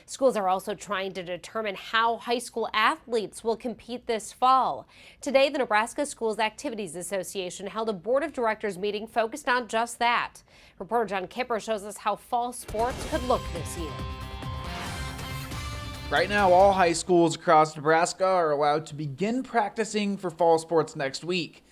Schools are also trying to determine how high school athletes will compete this fall. Today, the Nebraska Schools Activities Association held a board of directors meeting focused on just that. Reporter John Kipper shows us how fall sports could look this year. Right now, all high schools across Nebraska are allowed to begin practicing for fall sports next week.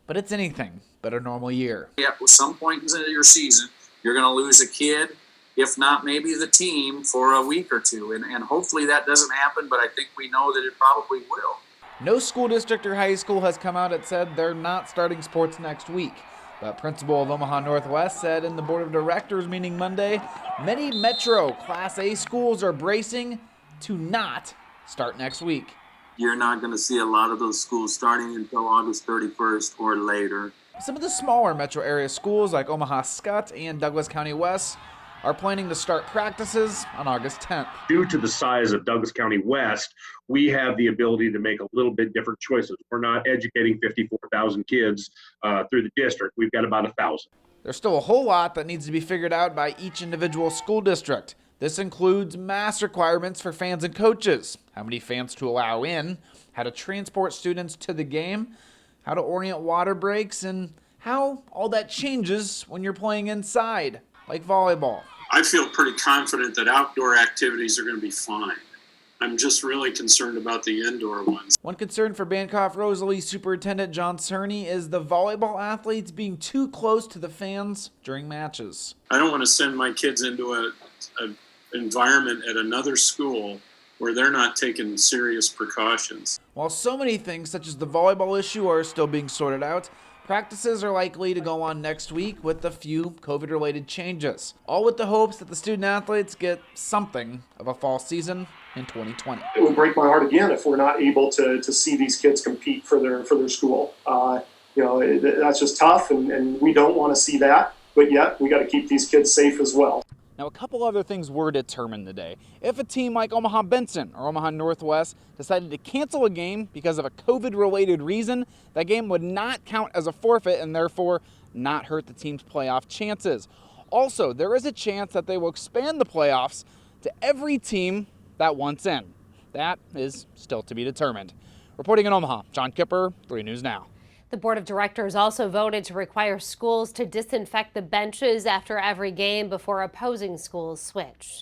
But it's anything but a normal year. At some point in your season, you're going to lose a kid, if not maybe the team, for a week or two. And hopefully that doesn't happen, but I think we know that it probably will. No school district or high school has come out and said they're not starting sports next week. But principal of Omaha Northwest said in the board of directors meeting Monday, many Metro Class A schools are bracing to not start next week. You're not going to see a lot of those schools starting until August 31st or later. Some of the smaller metro area schools like Omaha Skutt and Douglas County West are planning to start practices on August 10th. Due to the size of Douglas County West, we have the ability to make a little bit different choices. We're not educating 54,000 kids through the district. We've got about 1,000. There's still a whole lot that needs to be figured out by each individual school district. This includes mask requirements for fans and coaches, how many fans to allow in, how to transport students to the game, how to orient water breaks, and how all that changes when you're playing inside, like volleyball. I feel pretty confident that outdoor activities are going to be fine. I'm just really concerned about the indoor ones. One concern for Bancroft Rosalie Superintendent John Cerny is the volleyball athletes being too close to the fans during matches. I don't want to send my kids into an environment at another school where they're not taking serious precautions. While so many things such as the volleyball issue are still being sorted out, practices are likely to go on next week with a few COVID-related changes, all with the hopes that the student athletes get something of a fall season in 2020. It would break my heart again if we're not able to see these kids compete for their school. That's just tough, and we don't want to see that, but yet we got to keep these kids safe as well. Now, a couple other things were determined today. If a team like Omaha Benson or Omaha Northwest decided to cancel a game because of a COVID-related reason, that game would not count as a forfeit and therefore not hurt the team's playoff chances. Also, there is a chance that they will expand the playoffs to every team that wants in. That is still to be determined. Reporting in Omaha, John Kipper, 3 News Now. The board of directors also voted to require schools to disinfect the benches after every game before opposing schools switch.